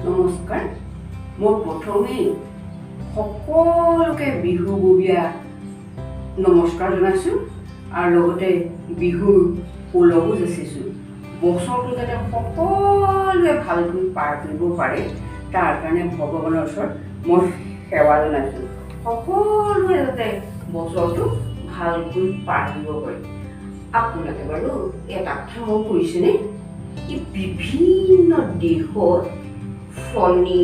নমস্কাৰ। মই প্ৰথমেই সকলোকে বিহুববীয়া নমস্কাৰ জনাইছোঁ আৰু লগতে বিহুৰ ওলগো যাচিছোঁ। বছৰটো যাতে সকলোৱে ভালকৈ পাৰ কৰিব পাৰে তাৰ কাৰণে ভগৱানৰ ওচৰত মই সেৱা জনাইছোঁ। সকলোৱে যাতে বছৰটো ভালকৈ পাৰ কৰিব পাৰে। আপোনালোকে বাৰু এটা কথা মন কৰিছেনে? এই বিভিন্ন দেশত ফণী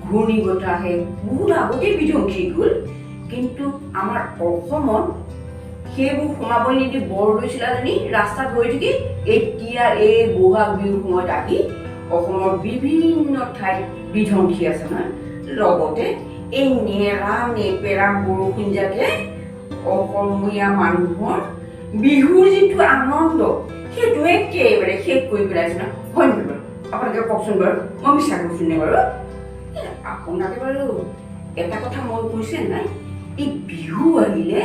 ঘূৰ্ণি বতাহে বহুত আগতেই বিধ্বংসী গ'ল, কিন্তু আমাৰ অসমত সেইবোৰ সোমাব নিদি বৰ লৈছিলাজনী ৰাস্তাত গৈ থাকি এতিয়া এই বহাগ বিহুৰ সময়ত আহি অসমৰ বিভিন্ন ঠাইত বিধ্বংসী আছে নহয়। লগতে এই নেৰা নেপেৰা বৰষুণ যাতে অসমীয়া মানুহৰ বিহুৰ যিটো আনন্দ সেইটো একেবাৰে শেষ কৰি পেলাইছে ন, হয় নহয় বাৰু? আপোনালোকে কওকচোন বাৰু, মই মিছা কৈছোঁ নে বাৰু? আপোনালোকে বাৰু এটা কথা মন কৰিছে নাই? এই বিহু আহিলে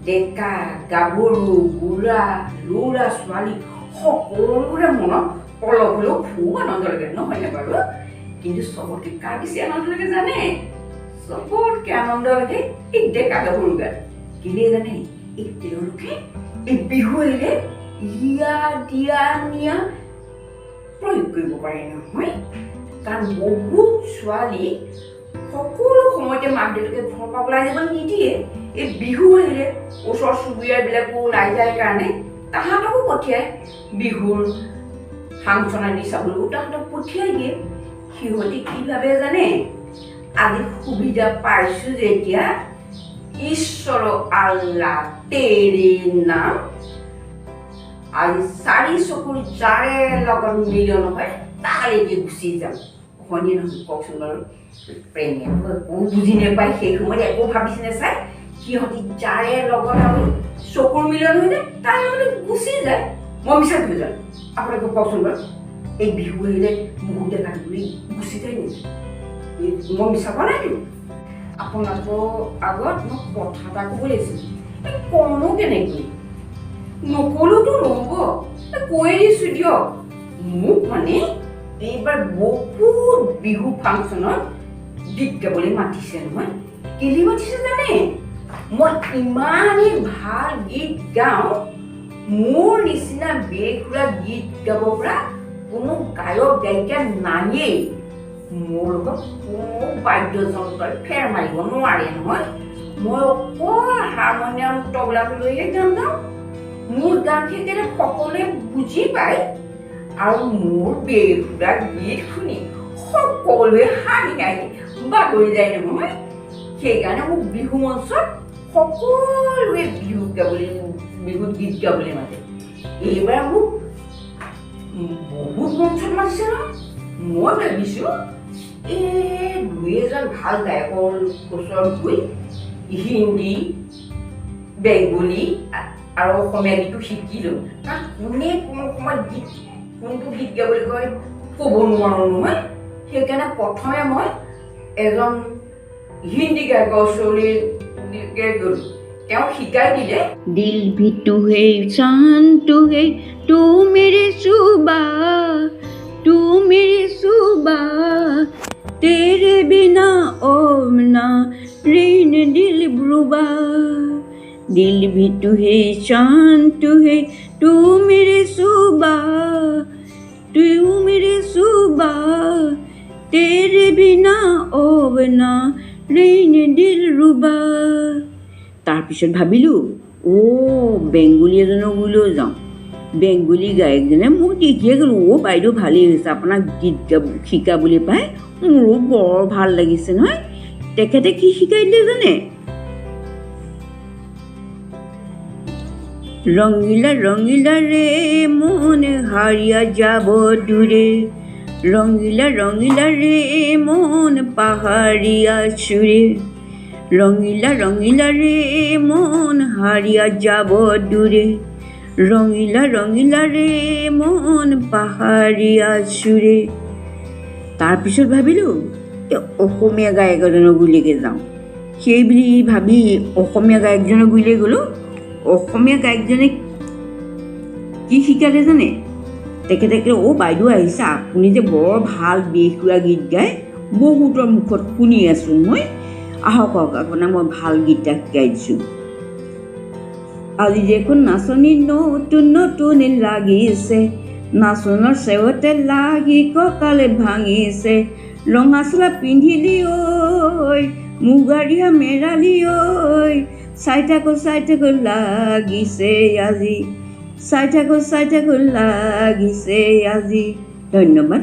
ডেকা গাভৰু বুঢ়া ল'ৰা ছোৱালী সকলোৰে মনত অলপ হ'লেও খুব আনন্দ লাগে, নহয়নে বাৰু? কিন্তু চবতকে কাৰ বেছি আনন্দ লাগে জানে? চবতকে আনন্দ লাগে এই ডেকা গাভৰু গাত। কেলে জানে? এই তেওঁলোকে এই বিহু আহিলে ইয়া দিয়া নিয়া প্ৰয়োগ কৰিব পাৰে নহয়। কাৰণ বহুত ছোৱালী সকলো সময়তে মাক দেউতাকে ঘৰৰ পৰা ওলাই যাব নিদিয়ে। এই বিহু আহিলে ওচৰ চুবুৰীয়াবিলাকো ওলাই যায় কাৰণে তাহাঁতকো পঠিয়ায়, বিহুৰ ফাংচন আদি চাবলৈও তাহাঁতক পঠিয়াই দিয়ে। সিহঁতি কি ভাবে জানে? আজি সুবিধা পাইছো যেতিয়া ঈশ্বৰ আল্লাহ তেৰে নাম আজি 4 চকুৰ যাৰে লগত মিলন হয় তালৈকে গুচি যাম, হয়নে নহয় কওকচোন বাৰু? প্ৰেমে একো বুজি নাপায়, সেই সময়ত একো ভাবিছে নাচায়, সিহঁতি যাৰে লগত আৰু চকুৰ মিলন হৈ যায় তাৰ লগতে গুচি যায়। মই মিছা হৈ যাম। আপোনালোকে কওকচোন বাৰু, এই বিহু আহিলে বহুত দেখা বুলি গুচি যায় নেকি? মই মিছা কোৱা নাই দিওঁ। আপোনালোকৰ আগত মই কথা এটা ক'ব লাগিছিল। কমনো কেনেকৈ? নকলেওতো নহ'ব, কৈ দিছোঁ দিয়ক। মোক মানে এইবাৰ বহুত বিহু ফাংচনত গীত গাবলৈ মাতিছে নহয়। কেলে মাতিছে জানে? মই ইমানেই ভাল গীত গাওঁ, মোৰ নিচিনা বেসুৰা গীত গাব পৰা কোনো গায়ক গায়িকা নায়েই। মোৰ লগত কোনো বাদ্যযন্ত্ৰই ফেৰ মাৰিব নোৱাৰে নহয়। মই অকল হাৰমনিয়াম তবলাটো লৈহে গান গাওঁ। মোৰ গান সেইকাৰণে সকলোৱে বুজি পায় আৰু মোৰ বেসুৰা গীত শুনি সকলোৱে হাঁহি হাঁহি বাগৰি যায় নহয়। সেইকাৰণে মোক বিহু মঞ্চত সকলোৱে বিহুত গীত গাবলৈ মাতে। এইবাৰ মোক বহুত মঞ্চত মাতিছে নহয়। মই ভাবিছোঁ এই 2-এজন ভাল গায়কৰ ওচৰত গৈ হিন্দী বেংগলী আৰু অসমীয়া গীতো শিকিলোঁ। কাৰণ কোনে কোনো সময়ত কোনটো গীত গাবলৈ কয় ক'ব নোৱাৰোঁ নহয়। সেইকাৰণে প্ৰথমে মই এজন হিন্দী গায়কৰ ওচৰলৈ গ'লোঁ। তেওঁ শিকাই দিলে, দিল ভি তু হে জান তু হে তু মেৰে সুবা তেৰে বিনা ও না ৰেন দিল ব্ৰুবা। दिल भी तू है चांद तू है तू मेरे सुबह तेरे बिना ओ बना रेन दिल रुबा। তাৰপিছত ভাবিলোঁ বেংগলী এজনৰ গুৰিলৈ যাওঁ। বেংগলী গায়কজনে মোক দেখিয়ে গ'লোঁ, বাইদেউ ভালেই হৈছে, আপোনাক গীত শিকাবলৈ পাই মোৰো বৰ ভাল লাগিছে নহয়। তেখেতে কি শিকাই দিলে জানে? রঙিলা রঙিলা রে মন হারিয়া যাব দূরে, রঙিলা রঙিলা রে মন পাহাড়িয়া সুরে, রঙিলা রঙিলা রে মন হারিয়া যাব দূরে, রঙিলা রঙিলা রে মন পাহাড়িয়া সুরে। তাৰপিছত ভাবিলোঁ অসমীয়া গায়ক এজনৰ গুৰিলৈকে যাওঁ। সেই বুলি ভাবি অসমীয়া গায়কজনৰ গুৰিলৈ গ'লোঁ। অসমীয়া গায়কজনে কি শিকালে জানে? তেখেতে বাইদেউ আহিছে, আপুনি যে বৰ ভাল বেসুৰা গীত গায়, বহুতৰ মুখত শুনি আছোঁ মই, আহক আপোনাক মই ভাল গীত এটা শিকাই দিছোঁ। আজি দেখোন নাচনী নতুন নতুন লাগিছে, নাচনৰ চেৱতে লাগি কঁকালে ভাঙিছে, ৰঙা চোলা পিন্ধিলি ঐ মুগাৰিয়া মেৰালি ঐ, চাই থাকো লাগিছে আজি, চাই থাকো লাগিছে আজি। ধন্যবাদ।